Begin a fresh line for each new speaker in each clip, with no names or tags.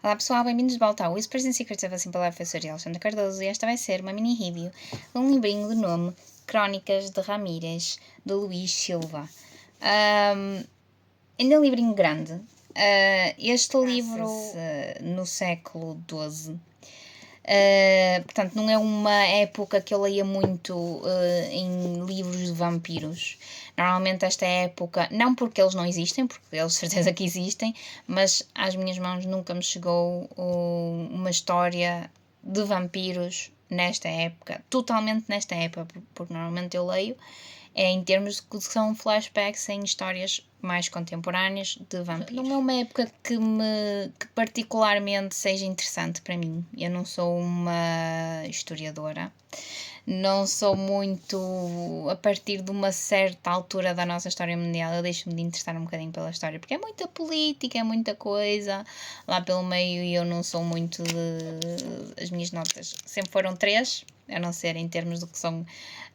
Olá pessoal, bem-vindos de volta ao Whispers and Secrets of a Simple Life. Eu sou a Alexandra Cardoso e esta vai ser uma mini review de um livrinho de nome Crónicas de Ramírez, de Luís Silva. Ainda é um livrinho grande. Este livro no século XII. Portanto, não é uma época que eu leia muito em livros de vampiros. Normalmente esta época, não porque eles não existem, porque eles de certeza que existem, mas às minhas mãos nunca me chegou uma história de vampiros nesta época, totalmente nesta época, porque normalmente eu leio em termos de que são flashbacks em histórias mais contemporâneas de vampiros. Não é uma época que particularmente seja interessante para mim. Eu não sou uma historiadora, não sou muito, a partir de uma certa altura da nossa história mundial, eu deixo-me de interessar um bocadinho pela história, porque é muita política, é muita coisa, lá pelo meio, e eu não sou muito de... As minhas notas sempre foram 3, a não ser em termos do que são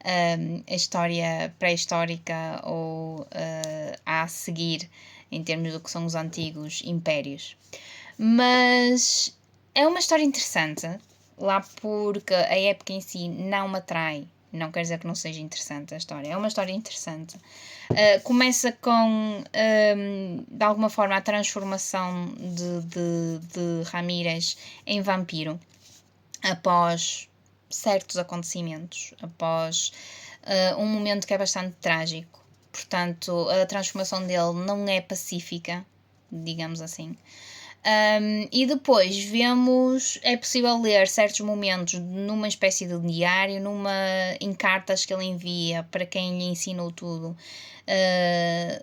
a história pré-histórica ou a seguir, em termos do que são os antigos impérios. Mas é uma história interessante, lá porque a época em si não me atrai. Não quer dizer que não seja interessante a história. É uma história interessante. Começa com, de alguma forma, a transformação de Ramírez em vampiro após certos acontecimentos, após um momento que é bastante trágico. Portanto, a transformação dele não é pacífica, digamos assim. E depois vemos, é possível ler certos momentos numa espécie de diário, em cartas que ele envia para quem lhe ensinou tudo,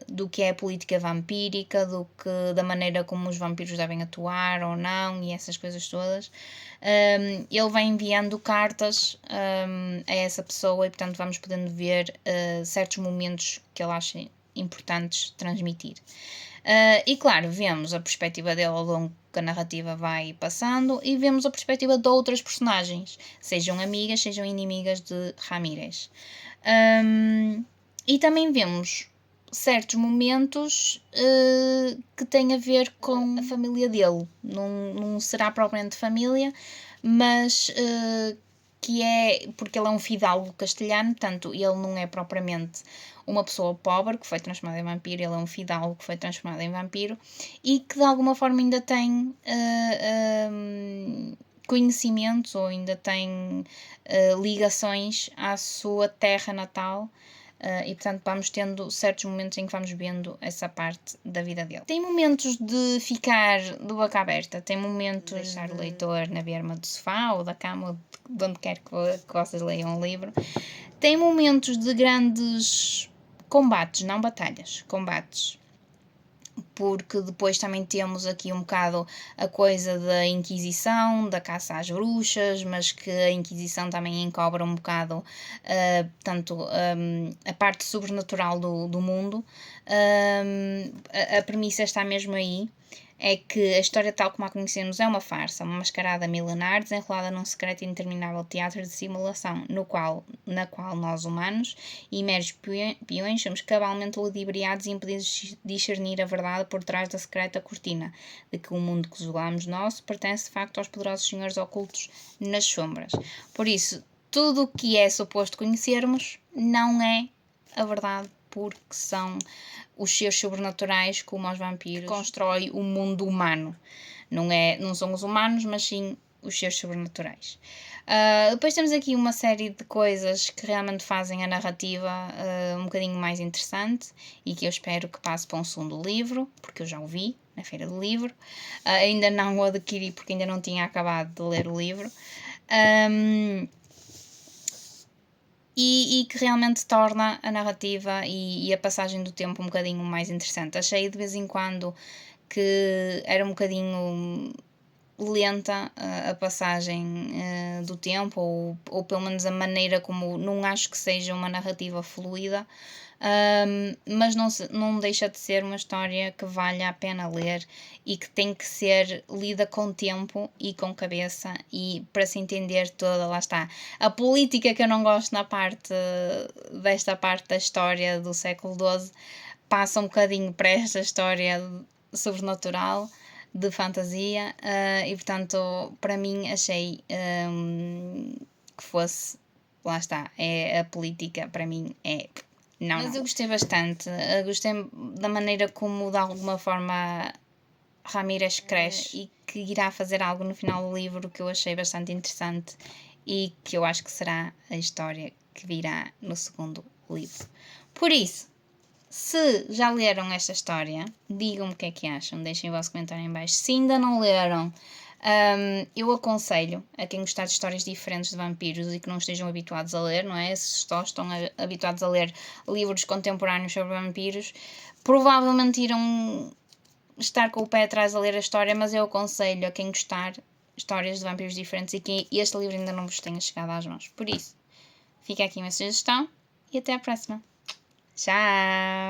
do que é a política vampírica, da maneira como os vampiros devem atuar ou não, e essas coisas todas. Ele vai enviando cartas a essa pessoa e, portanto, vamos podendo ver certos momentos que ele acha importantes transmitir. E claro, vemos a perspectiva dele ao longo que a narrativa vai passando e vemos a perspectiva de outras personagens, sejam amigas, sejam inimigas de Ramírez. E também vemos certos momentos que têm a ver com a família dele. Não será propriamente família, mas que é porque ele é um fidalgo castelhano, portanto, ele não é propriamente uma pessoa pobre que foi transformada em vampiro, ele é um fidalgo que foi transformado em vampiro e que de alguma forma ainda tem conhecimentos ou ainda tem ligações à sua terra natal. E portanto vamos tendo certos momentos em que vamos vendo essa parte da vida dele. Tem momentos de ficar de boca aberta, tem momentos de deixar o leitor na berma do sofá ou da cama, ou de onde quer que vocês leiam o livro. Tem momentos de grandes combates, não batalhas, combates. Porque depois também temos aqui um bocado a coisa da Inquisição, da caça às bruxas, mas que a Inquisição também encobre um bocado a parte sobrenatural do mundo. A premissa está mesmo aí. É que a história tal como a conhecemos é uma farsa, uma mascarada milenar desenrolada num secreto e interminável teatro de simulação, na qual nós, humanos e meros peões, somos cabalmente ludibriados e impedidos de discernir a verdade por trás da secreta cortina, de que o mundo que julgamos nosso pertence de facto aos poderosos senhores ocultos nas sombras. Por isso, tudo o que é suposto conhecermos não é a verdade, porque são os seres sobrenaturais, como os vampiros, que constrói o mundo humano. Não são os humanos, mas sim os seres sobrenaturais. Depois temos aqui uma série de coisas que realmente fazem a narrativa um bocadinho mais interessante e que eu espero que passe para um segundo livro, porque eu já o vi na Feira do Livro. Ainda não o adquiri porque ainda não tinha acabado de ler o livro. E que realmente torna a narrativa e a passagem do tempo um bocadinho mais interessante. Achei de vez em quando que era um bocadinho lenta a passagem do tempo, ou pelo menos a maneira como... Não acho que seja uma narrativa fluida, mas não deixa de ser uma história que vale a pena ler e que tem que ser lida com tempo e com cabeça e para se entender toda, lá está, a política que eu não gosto desta parte da história do século XII passa um bocadinho para esta história sobrenatural. de fantasia, e portanto, para mim, achei que fosse. Lá está, a política, para mim, é. Não, mas eu gostei bastante. Gostei da maneira como, de alguma forma, Ramírez cresce e que irá fazer algo no final do livro que eu achei bastante interessante e que eu acho que será a história que virá no segundo livro. Por isso, se já leram esta história, digam-me o que é que acham, deixem o vosso comentário em baixo. Se ainda não leram, eu aconselho a quem gostar de histórias diferentes de vampiros e que não estejam habituados a ler, não é? Se só estão habituados a ler livros contemporâneos sobre vampiros, provavelmente irão estar com o pé atrás a ler a história, mas eu aconselho a quem gostar histórias de vampiros diferentes e que este livro ainda não vos tenha chegado às mãos. Por isso, fica aqui a minha sugestão e até à próxima. Tchau!